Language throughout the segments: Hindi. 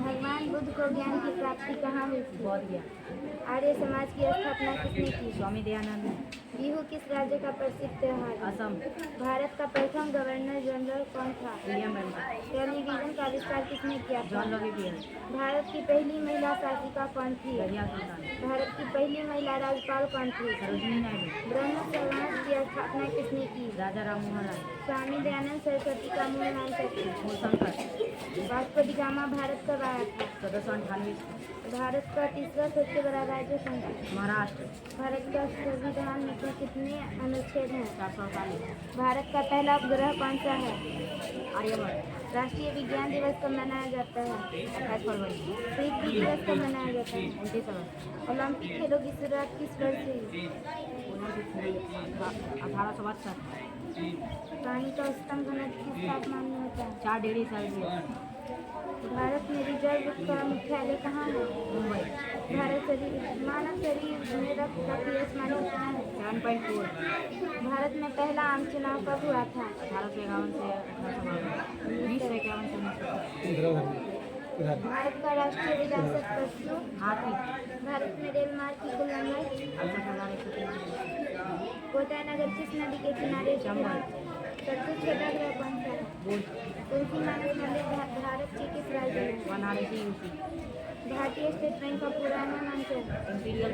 भगवान बुद्ध को ज्ञान की प्राप्ति कहाँ हुई थी? बौद्ध ज्ञान। आर्य समाज की स्थापना किसने की? स्वामी दयानंद। बिहू किस राज्य का प्रसिद्ध त्योहार है? असम। भारत का प्रथम गवर्नर जनरल कौन था? William Bentinck. टेलीविजन का आविष्कार किसने किया था? जॉन लॉवीबियर। भारत की पहली महिला शासिका कौन थी? रजिया सुल्तान। भारत की पहली महिला राज्यपाल कौन थी? सरोजिनी नायडू। ब्रह्म समाज की स्थापना किसने की? राजा राम मोहन राय। स्वामी दयानंद सरस्वती का मूल नाम क्या था? Mulshankar. Vasco da Gama Bharat कब आया था? 1498। भारत का तीसरा सबसे बड़ा राज्य कौन सा? महाराष्ट्र। भारत का संविधान में कुल कितने अनुच्छेद हैं? 448। भारत का पहला उपग्रह कौन सा है? आर्यभट्ट। राष्ट्रीय विज्ञान दिवस कब मनाया जाता है? 28 फरवरी। पृथ्वी दिवस कब मनाया जाता है? 29 अगस्त। ओलंपिक खेलों की शुरुआत किस वर्ष से हुई? 1872। पानी का उच्चतम घनत्व किस तापमान में होता है? 4 डिग्री सेल्सियस। भारत में रिजर्व का मुख्यालय कहाँ है? मुंबई। मानव शरीर में रक्त का पीएच मान कितना है? 7.4। भारत में पहला आम चुनाव कब हुआ था? 1851 से 1852। 1951 से 1951। भारत का राष्ट्रीय विरासत पशु? हाथी। भारत में रेल मार्ग की कुल लंबाई? 68,103। कोटा नगर किस नदी के किनारे स्थित है? चंबल। सबसे छोटा ग्रह कौन सा है? बुध। तुलसी मानस मंदिर भारत के किस राज्य में है? बनारसी यूपी। भारतीय स्टेट बैंक का पुराना नाम क्या है? Imperial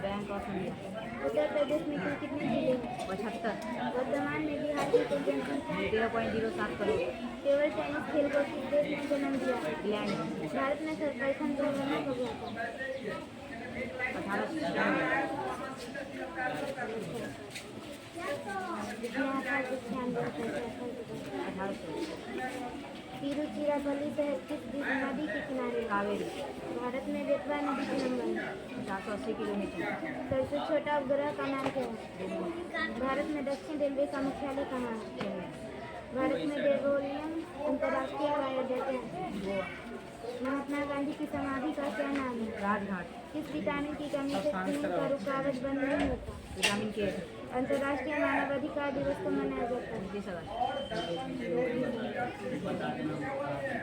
bank of India. Uttar Pradesh में कुल कितने जिले हैं? 75। वर्तमान में बिहार की कुल जनसंख्या? 13.07 करोड़। टेबल टेनिस खेल को किस देश ने जन्म दिया? इंग्लैंड। भारत में सर्वप्रथम गवर्नर कब हुआ था? 1800। तिरुचिरापल्ली शहर किस नदी के किनारे है? कावेरी। भारत में बेतवा नदी की लंबाई? 480 किलोमीटर। सबसे छोटा उपग्रह का नाम क्या है? भारत में दक्षिण रेलवे का मुख्यालय कहाँ है? चेन्नई। भारत में बेगोलियम अंतर्राष्ट्रीय हवाई अड्डा क्या है? गोवा। महात्मा गांधी की समाधि का क्या नाम है? राजघाट। किस विटामिन की कमी से खून का रुकावट बंद नहीं होता? विटामिन के। अंतर्राष्ट्रीय मानवाधिकार दिवस को मनाया जाता है? 29 अगस्त।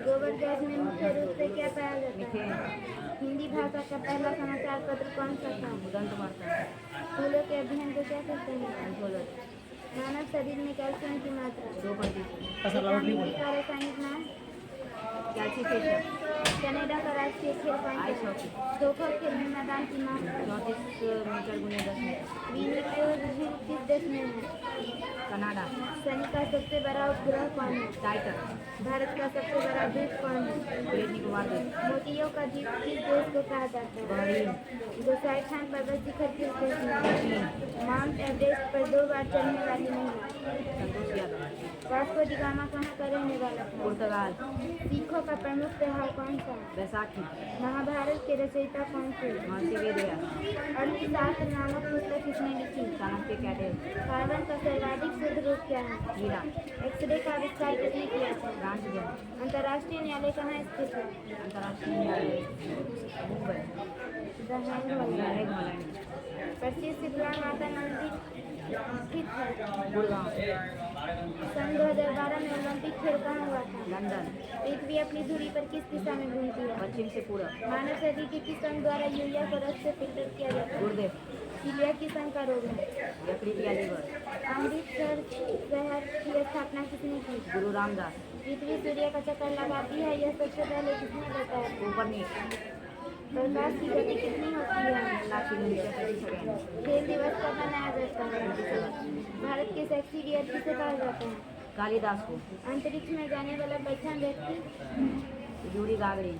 गोबर गैस में मुख्य रूप से क्या पाया जाता है? मीथेन। हिंदी भाषा का पहला समाचार पत्र कौन सा था? उदंत वार्ता। फूलों के अध्ययन को क्या कहते हैं? एंथोलॉजी। मानव शरीर में कैल्शियम की मात्रा? 2%। विटामिन का रासायनिक नाम? कैल्सिफिकेशन। कनाडा का राष्ट्रीय खेल कौन आइस सा है? हॉकी। खो-खो खेल में मैदान की माप? 34 मीटर गुने 10 मीटर। विनिपेग झील किस देश में है? कनाडा। शनि का सबसे बड़ा उपग्रह कौन है? टाइटन। भारत का सबसे बड़ा द्वीप कौन है? ग्रेट निकोबार द्वीप। मोतियों का द्वीप किस देश को कहा जाता है? बहरीन। गोसाईखान पर्वत शिखर किस देश में है? चीन। माउंट एवरेस्ट पर 2 बार चढ़ने वाली महिला? Santosh Yadav. Vasco da gamma कहाँ का रहने वाला था? पुर्तगाल। सिखों का प्रमुख त्योहार कौन सा है? बैसाखी। महाभारत के रचयिता कौन थे? महर्षि वेदव्यास। अर्थशास्त्र नामक पुस्तक किसने लिखी? चाणक्य कैटेल। कार्बन का सर्वाधिक शुद्ध रूप क्या है? हीरा। एक्सरे का आविष्कार किसने किया था? फ्रांस जन। अंतर्राष्ट्रीय न्यायालय कहाँ स्थित है? अंतर्राष्ट्रीय न्यायालय Mumbai. The Hague Hague Holland. प्रसिद्ध शीतला माता मंदिर स्थित है? गुड़गांव। सन 2012 में ओलंपिक खेल कहाँ हुआ था? लंदन। पृथ्वी अपनी धुरी पर किस दिशा में घूमती है? पश्चिम से पूरब। मानव शरीर के किस अंग द्वारा यूरिया को रक्त से फिल्टर किया जाता है? गुर्दे। पीलिया किस अंग का रोग है? यकृत या लीवर। अमृतसर शहर की स्थापना किसने की? गुरु रामदास। पृथ्वी सूर्य का चक्कर लगाती है, यह सबसे पहले किसने बताया? कोपरनिकस। प्रकाश की गति कितनी होती है? 1 लाख किलोमीटर प्रति सेकंड। खेल दिवस कब मनाया जाता है? 29 अगस्त। भारत के सेक्सी डियर किसे कहा जाता है? कालिदास को। अंतरिक्ष में जाने वाला प्रथम व्यक्ति? Yuri Gagarin.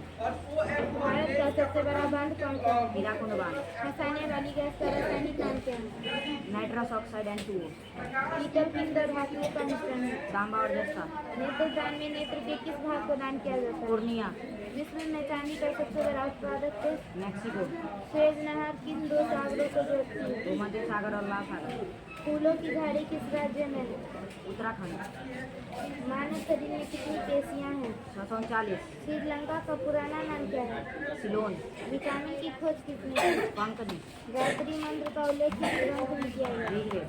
भारत का सबसे बड़ा बांध कौन सा है? हीराकुंड बांध। फंसाने वाली गैस का रासायनिक नाम क्या है? Nitrous oxide and two. पीतल पिंड और धातुओं का मिश्रण है। तांबा और जस्ता। नेत्रदान में नेत्र के किस भाग को दान किया जाता है? पूर्णिया। विश्व में चांदी का सबसे बड़ा उत्पादक देश? मैक्सिको। सुएज नहर किन 2 सागरों को जोड़ती है? भूमध्य सागर और लाल सागर। फूलों की झाड़ी किस राज्य में है? उत्तराखंड। मानव शरीर में कितनी पेशियां हैं? 639। श्रीलंका का पुराना नाम क्या है? सिलोन। विटामिन की खोज किसने की? पंकजी। गायत्री मंत्र का उल्लेख किस ग्रंथ में किया गया? ऋग्वेद।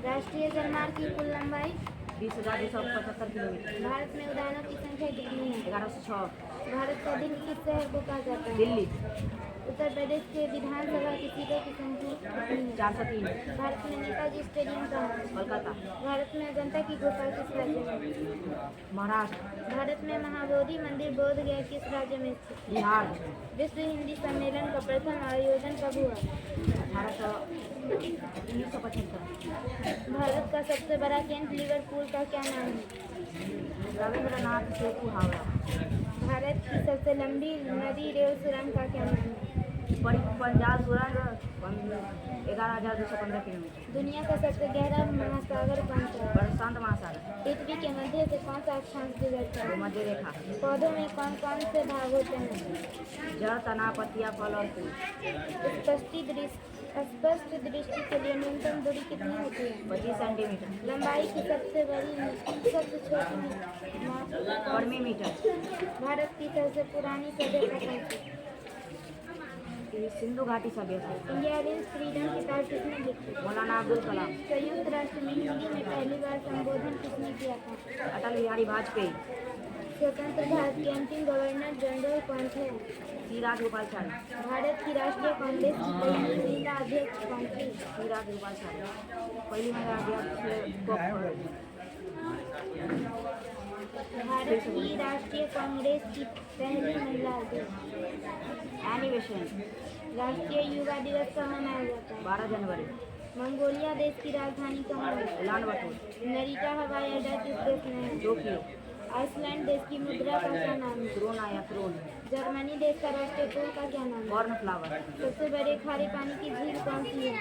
राष्ट्रीय जलमार्ग की कुल लंबाई? 20,275 किलोमीटर। भारत में उद्यानों की संख्या कितनी है? 1106। भारत का दिल किस शहर को कहा जाता है? दिल्ली। उत्तर प्रदेश के विधानसभा की सीटों की संख्या कितनी है? 403। भारत में नेताजी स्टेडियम कहाँ है? कोलकाता। भारत में अजंता की गुफा किस राज्य में? महाराष्ट्र। भारत में महाबोधि मंदिर बोध गया किस राज्य में स्थित? बिहार। विश्व हिंदी सम्मेलन का प्रथम आयोजन कब हुआ? 1975। भारत का सबसे बड़ा कैंट लिवरपूल का क्या नाम है? रविंद्रनाथ सेतु हावड़ा। भारत की सबसे लंबी नदी रेल सुरंग का क्या नाम है? पंजाब सुरंग 11,215 किलोमीटर। दुनिया का सबसे गहरा महासागर कौन सा है? प्रशांत महासागर। पृथ्वी के मध्य से कौन सा अक्षांश गुजरता है? मध्य रेखा। पौधों में कौन कौन से भाग होते हैं? जड़, तना, पत्तियां, फल और फूल। स्पष्ट दृष्टि के लिए न्यूनतम दूरी कितनी होती है? 25 सेंटीमीटर। लंबाई की सबसे बड़ी सबसे छोटी माप वर्मी मीटर। भारत की सबसे पुरानी सभ्यता कौन सी? सिंधु घाटी सभ्यता। इंडिया रील्स फ्रीडम किताब किसने लिखी? मौलाना अब्दुल कलाम। संयुक्त राष्ट्र में हिंदी में पहली बार संबोधन किसने किया था? अटल बिहारी वाजपेयी। स्वतंत्र भारत के अंतिम गवर्नर जनरल कौन थे? सी राजगोपालाचारी। भारत की राष्ट्रीय कांग्रेस की पहली महिला अध्यक्ष कौन थी? सी राजगोपालाचारी। पहली महिला अध्यक्ष गोखले। भारत की राष्ट्रीय कांग्रेस की पहली महिला अध्यक्ष। एनिवेशन। राष्ट्रीय युवा दिवस कब मनाया जाता है? 12 जनवरी। मंगोलिया देश की राजधानी कहाँ है? उलान बटोर। नरीटा हवाई अड्डा किस देश में है? टोक्यो। आइसलैंड देश की मुद्रा का क्या नाम है? क्रोना या क्रोन। जर्मनी देश का राष्ट्रीय फूल का क्या नाम है? कॉर्नफ्लावर। सबसे बड़े खारे पानी की झील कौन सी है?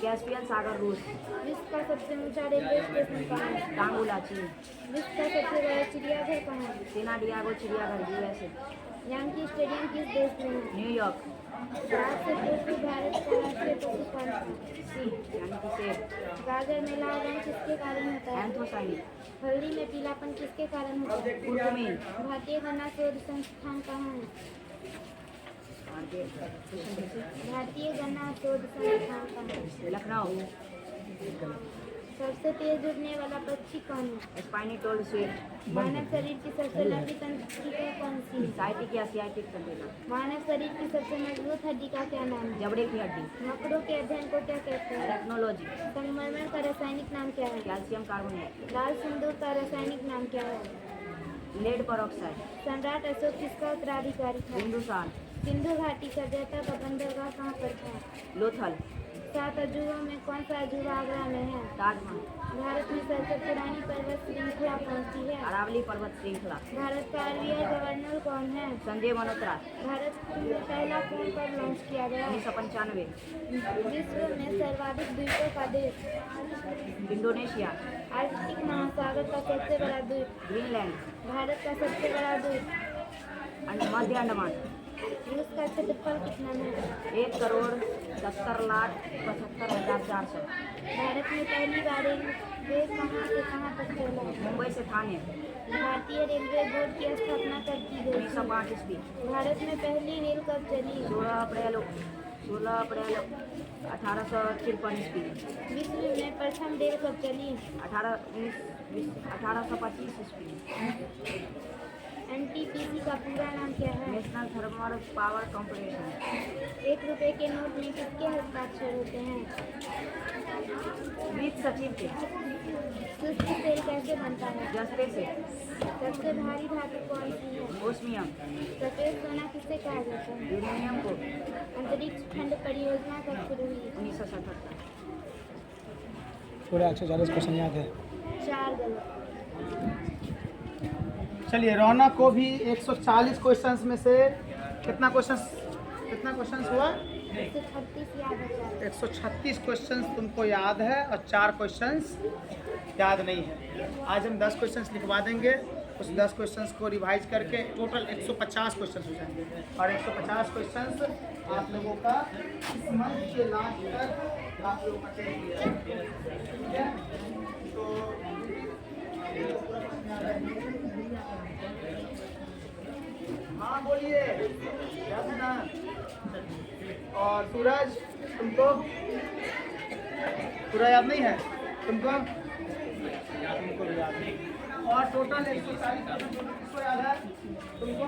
कैस्पियन सागर, रूस। विश्व का सबसे ऊंचा रेलवे स्टेशन कहाँ है? टांगुला, चीन। विश्व का सबसे बड़ा चिड़ियाघर कहाँ है? सेना डियागो चिड़ियाघर, यूएसए। यानी स्टेडियम किस देश में है? न्यूयॉर्क। भारत से पूर्व भारत का राष्ट्रीय पशु कौन सा है? सी यानी कि सेब। गाजर में लाल रंग किसके कारण होता है? एंथोसाइनिन। हल्दी में पीलापन किसके कारण होता है? कुर्कुमिन। भारतीय गन्ना शोध संस्थान कहाँ है? भारतीय गन्ना शोध संस्थान कहाँ है? लखनऊ। सबसे तेज उड़ने वाला पक्षी कौन है? स्पाइनिटोल स्वीट। मानव शरीर की सबसे लंबी तंत्रिका कौन सी है? साइटिक या सियाटिक तंत्रिका। मानव शरीर की सबसे मजबूत हड्डी का क्या नाम है? जबड़े की हड्डी। मकड़ों के अध्ययन को क्या कहते हैं? टेक्नोलॉजी। संगमरमर का रासायनिक नाम क्या है? Calcium carbonate. लाल सिंदूर का रासायनिक नाम क्या है? Lead peroxide. सम्राट अशोक किसका उत्तराधिकारी था? हिंदुस्तान। सिंधु घाटी सभ्यता का बंदरगाह कहाँ पर था? लोथल। 7 अजूबों में कौन सा अजूबा आगरा में है? ताजमहल। भारत में सबसे पुरानी पर्वत श्रृंखला कौन सी है? अरावली पर्वत श्रृंखला। भारत का आरबीआई गवर्नर कौन है? संजय मल्होत्रा। भारत में पहला फोन कब लॉन्च किया गया? 1995। विश्व में सर्वाधिक द्वीपों का देश? इंडोनेशिया। आर्कटिक महासागर का सबसे बड़ा द्वीप? ग्रीनलैंड। भारत का सबसे बड़ा द्वीप? मध्य अंडमान। रूस का क्षेत्रफल कितना है? 1,70,75,400। भारत में पहली बार रेलवे कहाँ से कहाँ तक चला? मुंबई से थाने। भारतीय रेलवे बोर्ड की स्थापना कब की गई? 1905 ईस्वी। भारत में पहली रेल कब चली? 16 अप्रैल 1853 ईस्वी। विश्व में प्रथम रेल कब चली? 1825 ईस्वी। एनटीपीसी का पूरा नाम क्या है? National thermal power corporation. 1 रुपए के नोट में किसके हस्ताक्षर होते हैं? वित्त सचिव के। शुष्क तेल कैसे बनता है? जस्ते से। सबसे भारी धातु कौन सी है? ओस्मियम। सफेद सोना किसे कहा जाता है? यूरेनियम को। अंतरिक्ष खंड परियोजना कब शुरू हुई? 1977। पूरे 140 क्वेश्चन याद है। 4 गलत। चलिए, रौनक को भी 140 क्वेश्चंस में से कितना क्वेश्चंस हुआ? 136 याद है। 136 क्वेश्चंस तुमको याद है और 4 क्वेश्चंस याद नहीं है। आज हम 10 क्वेश्चंस लिखवा देंगे, उस 10 क्वेश्चंस को रिवाइज करके टोटल 150 क्वेश्चंस हो जाएंगे और 150 क्वेश्चंस आप लोगों का इस मंथ के लास्ट तक आप लोगों का टेस्ट दिया है। ठीक है, तो हाँ बोलिए। और सूरज, तुमको पूरा याद नहीं है? तुमको तुमको भी याद है। और टोटल 140 क्वेश्चन किसको याद है? तुमको